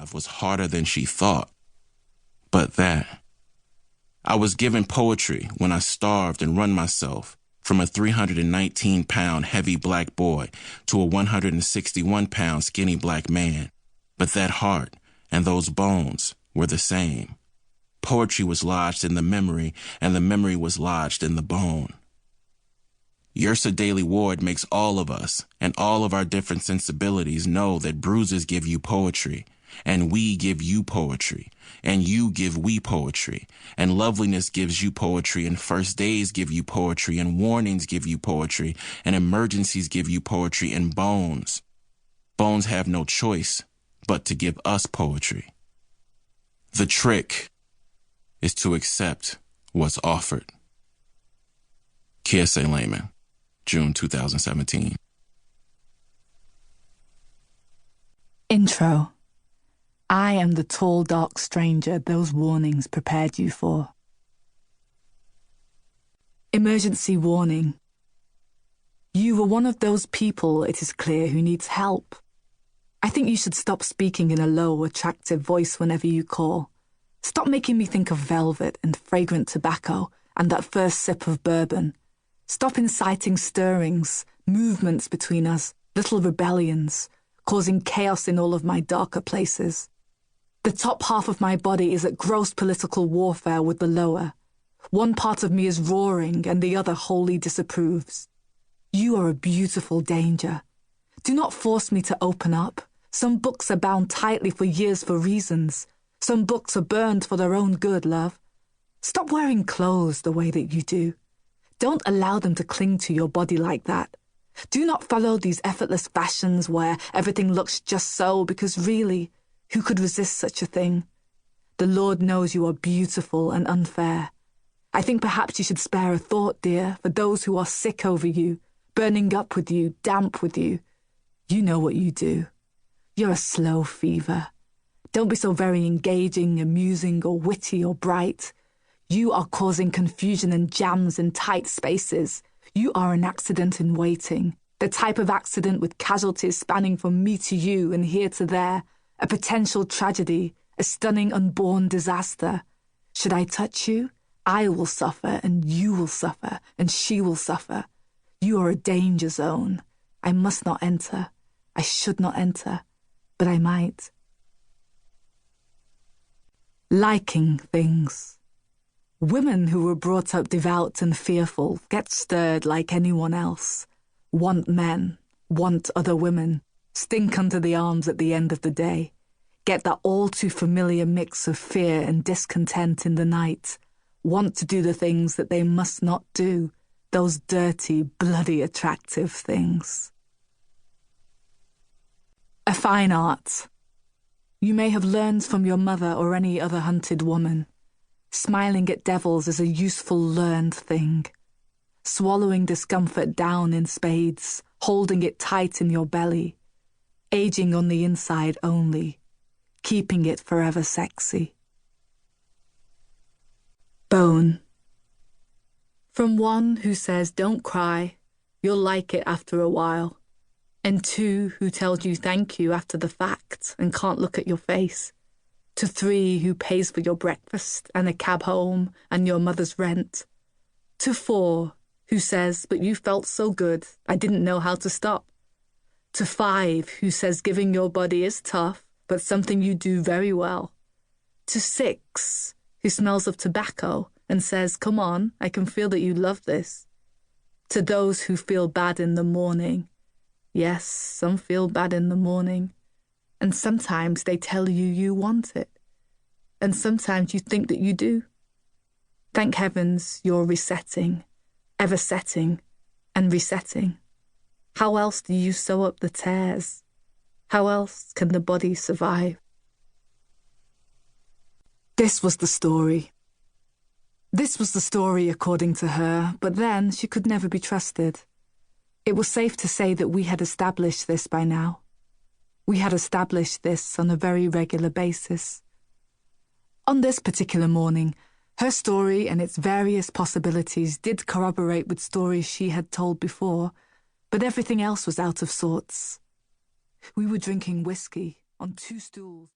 alive was harder than she thought. But that. I was given poetry when I starved and run myself from a 319-pound heavy black boy to a 161-pound skinny black man. But that heart and those bones were the same. Poetry was lodged in the memory, and the memory was lodged in the bone. Yrsa Daley-Ward makes all of us and all of our different sensibilities know that bruises give you poetry, and we give you poetry, and you give we poetry, and loveliness gives you poetry, and first days give you poetry, and warnings give you poetry, and emergencies give you poetry, and bones. Bones have no choice but to give us poetry. The trick is to accept what's offered. Kiese Laymon, June 2017. Intro. I am the tall, dark stranger those warnings prepared you for. Emergency warning. You were one of those people, it is clear, who needs help. I think you should stop speaking in a low, attractive voice whenever you call. Stop making me think of velvet and fragrant tobacco and that first sip of bourbon. Stop inciting stirrings, movements between us, little rebellions, causing chaos in all of my darker places. The top half of my body is at gross political warfare with the lower. One part of me is roaring and the other wholly disapproves. You are a beautiful danger. Do not force me to open up. Some books are bound tightly for years for reasons. Some books are burned for their own good, love. Stop wearing clothes the way that you do. Don't allow them to cling to your body like that. Do not follow these effortless fashions where everything looks just so, because really, who could resist such a thing? The Lord knows you are beautiful and unfair. I think perhaps you should spare a thought, dear, for those who are sick over you, burning up with you, damp with you. You know what you do. You're a slow fever. Don't be so very engaging, amusing, or witty or bright. You are causing confusion and jams in tight spaces. You are an accident in waiting, the type of accident with casualties spanning from me to you and here to there, a potential tragedy, a stunning unborn disaster. Should I touch you? I will suffer, and you will suffer, and she will suffer. You are a danger zone. I must not enter. I should not enter, but I might. Liking things. Women who were brought up devout and fearful get stirred like anyone else. Want men, want other women, stink under the arms at the end of the day. Get that all too familiar mix of fear and discontent in the night. Want to do the things that they must not do, those dirty, bloody attractive things. A fine art. You may have learned from your mother or any other hunted woman. Smiling at devils is a useful learned thing. Swallowing discomfort down in spades, holding it tight in your belly. Aging on the inside only. Keeping it forever sexy. Bone. From one who says, don't cry, you'll like it after a while. And two who tells you thank you after the fact and can't look at your face. To three who pays for your breakfast and a cab home and your mother's rent. To four who says, but you felt so good, I didn't know how to stop. To five who says giving your body is tough, but something you do very well. To six who smells of tobacco and says, come on, I can feel that you love this. To those who feel bad in the morning. Yes, some feel bad in the morning. And sometimes they tell you you want it. And sometimes you think that you do. Thank heavens you're resetting, ever setting, and resetting. How else do you sew up the tears? How else can the body survive? This was the story. This was the story according to her, but then she could never be trusted. It was safe to say that we had established this by now. We had established this on a very regular basis. On this particular morning, her story and its various possibilities did corroborate with stories she had told before, but everything else was out of sorts. We were drinking whiskey on 2 stools.